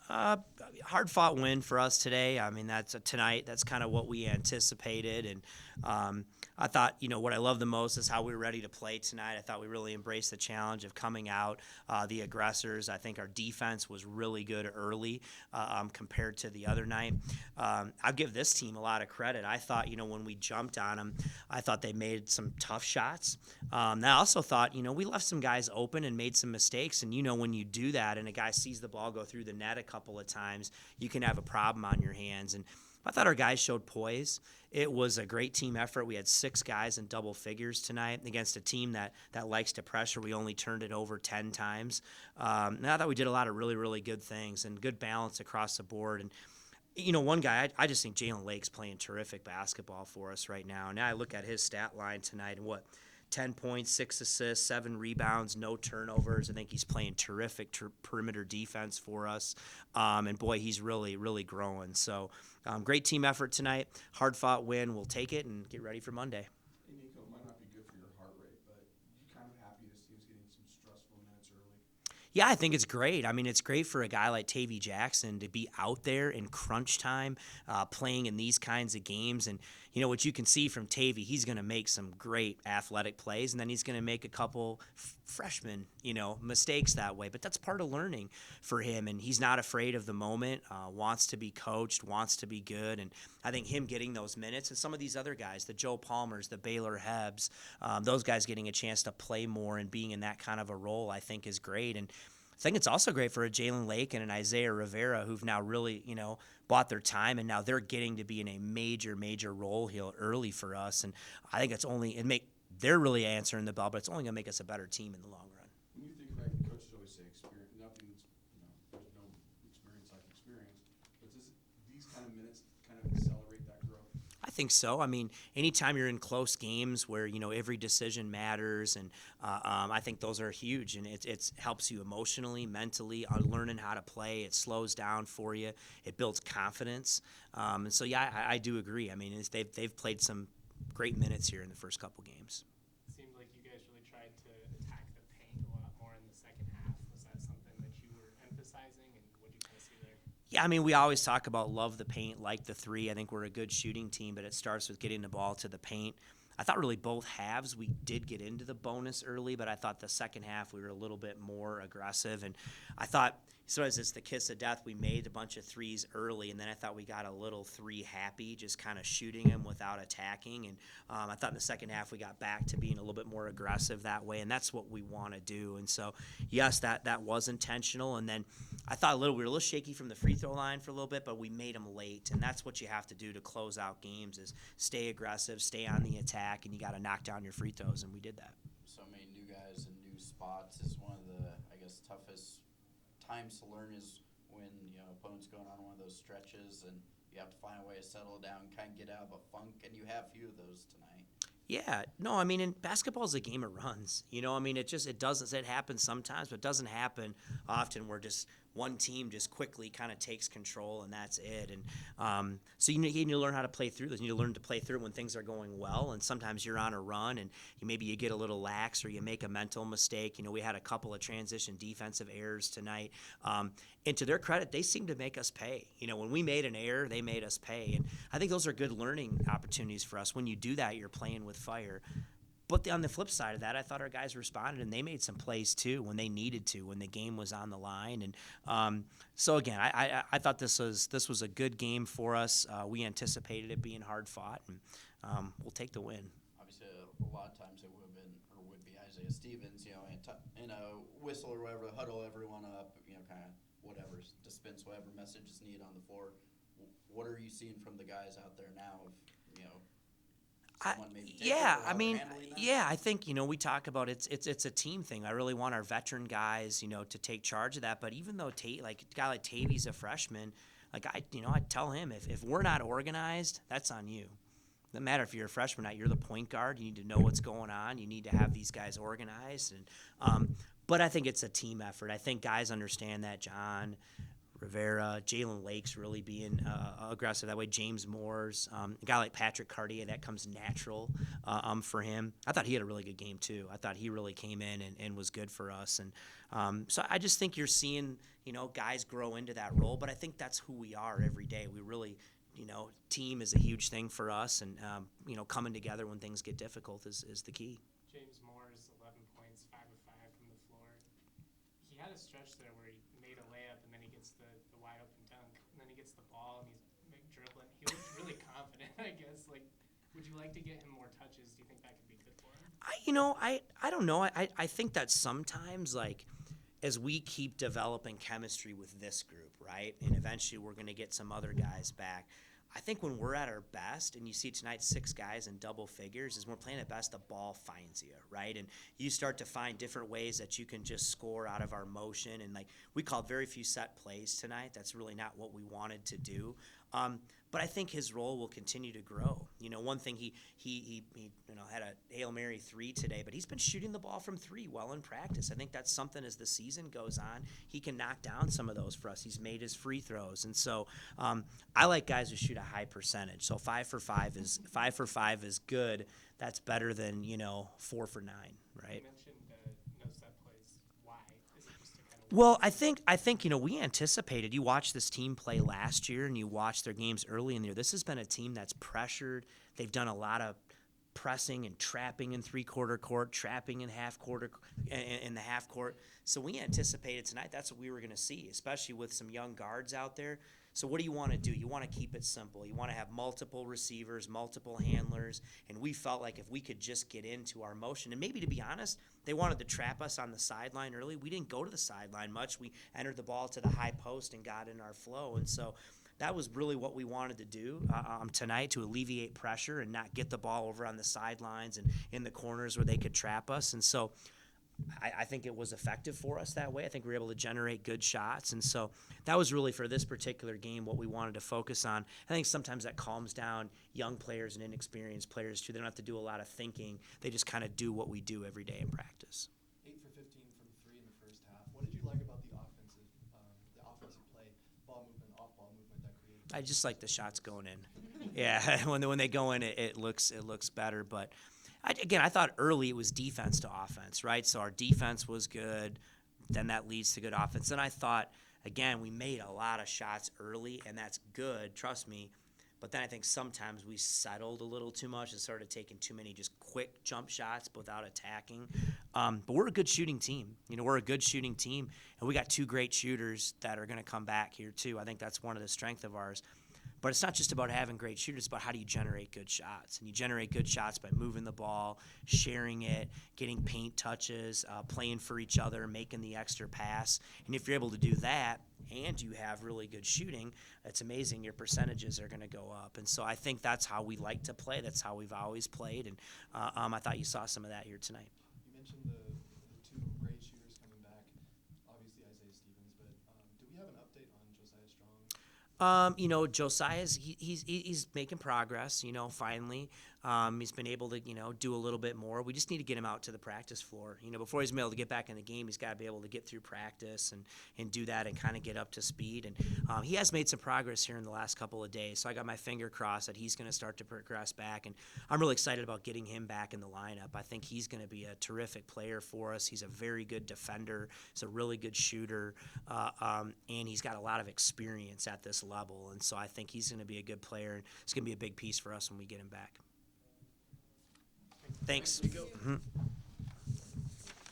Uh, Hard-fought win for us today. I mean, tonight. That's kind of what we anticipated, and I thought, what I love the most is how we were ready to play tonight. I thought we really embraced the challenge of coming out, the aggressors. I think our defense was really good early compared to the other night. I'll give this team a lot of credit. I thought, when we jumped on them, I thought they made some tough shots. And I also thought, we left some guys open and made some mistakes. And when you do that and a guy sees the ball go through the net a couple of times, you can have a problem on your hands. And I thought our guys showed poise. It was a great team effort. We had 6 guys in double figures tonight against a team that likes to pressure. We only turned it over 10 times. And I thought we did a lot of really, really good things and good balance across the board. And one guy, I just think Jalen Lake's playing terrific basketball for us right now. Now I look at his stat line tonight and 10 points, 6 assists, 7 rebounds, no turnovers. I think he's playing terrific perimeter defense for us. And boy, he's really, really growing. So great team effort tonight. Hard-fought win. We'll take it and get ready for Monday. Hey, Niko, it might not be good for your heart rate, but you kind of happy to see us getting some stressful minutes early? Yeah, I think it's great. I mean, it's great for a guy like Tavy Jackson to be out there in crunch time, playing in these kinds of games. And, what you can see from Tavy, he's going to make some great athletic plays, and then he's going to make a couple freshman, mistakes that way. But that's part of learning for him, and he's not afraid of the moment, wants to be coached, wants to be good. And I think him getting those minutes, and some of these other guys, the Joe Palmers, the Baylor Hebs, those guys getting a chance to play more and being in that kind of a role, I think is great. And I think it's also great for a Jalen Lake and an Isaiah Rivera who've now really, bought their time, and now they're getting to be in a major, major role here early for us. And I think they're really answering the bell, but it's only going to make us a better team in the long run. When you think about it, coaches always say experience, nothing's, there's no experience like experience. But does these kind of minutes kind of accelerate that growth? I think so. I mean, anytime you're in close games where, every decision matters, and I think those are huge, and it helps you emotionally, mentally, on learning how to play. It slows down for you. It builds confidence. And so, yeah, I do agree. I mean, they've played some great minutes here in the first couple games. It seemed like you guys really tried to attack the paint a lot more in the second half. Was that something that you were emphasizing, and what did you kind of see there? Yeah, I mean, we always talk about love the paint, like the three. I think we're a good shooting team, but it starts with getting the ball to the paint. I thought really both halves we did get into the bonus early, but I thought the second half we were a little bit more aggressive. And I thought, so as it's the kiss of death, we made a bunch of threes early, and then I thought we got a little three happy, just kind of shooting them without attacking. And I thought in the second half we got back to being a little bit more aggressive that way, and that's what we want to do. And so, yes, that was intentional. And then I thought we were a little shaky from the free throw line for a little bit, but we made them late, and that's what you have to do to close out games is stay aggressive, stay on the attack, and you got to knock down your free throws, and we did that. So many new guys in new spots is one of the, toughest times to learn is when, opponents going on one of those stretches and you have to find a way to settle down, kind of get out of a funk, and you have a few of those tonight. Yeah, no, I mean, basketball is a game of runs. I mean, it happens sometimes, but it doesn't happen often where just one team just quickly kind of takes control and that's it. And so you need to learn how to play through this. You need to learn to play through it when things are going well, and sometimes you're on a run and maybe you get a little lax or you make a mental mistake. We had a couple of transition defensive errors tonight. And to their credit, they seem to make us pay. When we made an error, they made us pay. And I think those are good learning opportunities for us. When you do that, you're playing with fire. But on the flip side of that, I thought our guys responded, and they made some plays too when they needed to, when the game was on the line. And so again, I thought this was a good game for us. We anticipated it being hard fought, and we'll take the win. Obviously, a lot of times it would have been or would be Isaiah Stevens, in a whistle or whatever, huddle everyone up, kind of whatever, dispense whatever message is needed on the floor. What are you seeing from the guys out there now? I think I think we talk about it's a team thing. I really want our veteran guys, to take charge of that. But even though a guy like Tavy's a freshman, I tell him if we're not organized, that's on you. Doesn't matter if you're a freshman or not. You're the point guard. You need to know what's going on. You need to have these guys organized. And but I think it's a team effort. I think guys understand that. John, Rivera, Jalen Lake's really being aggressive that way. James Moore's a guy like Patrick Cartier, that comes natural for him. I thought he had a really good game too. I thought he really came in and was good for us. And so I just think you're seeing guys grow into that role. But I think that's who we are every day. We really team is a huge thing for us, and coming together when things get difficult is the key. James Moore's 11 points, 5 of 5 from the floor. He had a stretch there where he made a layup and then he gets the wide open dunk, and then he gets the ball and he's dribbling. He looks really confident, I guess. Like, would you like to get him more touches? Do you think that could be good for him? I don't know. I think that sometimes, like, as we keep developing chemistry with this group, right, and eventually we're going to get some other guys back, I think when we're at our best, and you see tonight 6 guys in double figures, is when we're playing at best, the ball finds you, right? And you start to find different ways that you can just score out of our motion. And, like, we called very few set plays tonight. That's really not what we wanted to do. But I think his role will continue to grow. One thing he had a Hail Mary 3 today, but he's been shooting the ball from 3 well in practice. I think that's something as the season goes on, he can knock down some of those for us. He's made his free throws. And so I like guys who shoot a high percentage. So 5 for 5 is good. That's better than 4 for 9, right? You mentioned no set plays. Why? Is it just to kind of Well, I think we anticipated. You watched this team play last year, and you watched their games early in the year. This has been a team that's pressured. They've done a lot of pressing and trapping in three-quarter court, trapping in in the half court. So we anticipated tonight that's what we were going to see, especially with some young guards out there. So what do you want to do? You want to keep it simple. You want to have multiple receivers, multiple handlers, and we felt like if we could just get into our motion, and maybe to be honest, they wanted to trap us on the sideline early. We didn't go to the sideline much. We entered the ball to the high post and got in our flow, and so that was really what we wanted to do tonight, to alleviate pressure and not get the ball over on the sidelines and in the corners where they could trap us. And so I think it was effective for us that way. I think we were able to generate good shots. And so that was really, for this particular game, what we wanted to focus on. I think sometimes that calms down young players and inexperienced players, too. They don't have to do a lot of thinking. They just kind of do what we do every day in practice. 8 for 15 from 3 in the first half. What did you like about the offensive play, ball movement, off-ball movement that created? I just like the shots going in. Yeah, when they go in, it looks better. But I thought early it was defense to offense, right? So our defense was good. Then that leads to good offense. Then I thought, again, we made a lot of shots early, and that's good, trust me. But then I think sometimes we settled a little too much and started taking too many just quick jump shots without attacking. But we're a good shooting team. We're a good shooting team, and we got 2 great shooters that are going to come back here too. I think that's one of the strengths of ours. But it's not just about having great shooters, it's about how do you generate good shots. And you generate good shots by moving the ball, sharing it, getting paint touches, playing for each other, making the extra pass. And if you're able to do that and you have really good shooting, it's amazing. Your percentages are going to go up. And so I think that's how we like to play. That's how we've always played. And I thought you saw some of that here tonight. You mentioned the 2 great shooters coming back, obviously Isaiah Stevens, but do we have an update on Josiah Strong? Josiah's he's making progress. Finally, he's been able to do a little bit more. We just need to get him out to the practice floor. Before he's able to get back in the game, he's got to be able to get through practice and do that and kind of get up to speed. And he has made some progress here in the last couple of days. So I got my finger crossed that he's going to start to progress back. And I'm really excited about getting him back in the lineup. I think he's going to be a terrific player for us. He's a very good defender. He's a really good shooter, and he's got a lot of experience at this level. And so I think he's going to be a good player, and it's going to be a big piece for us when we get him back. Thanks. Niko.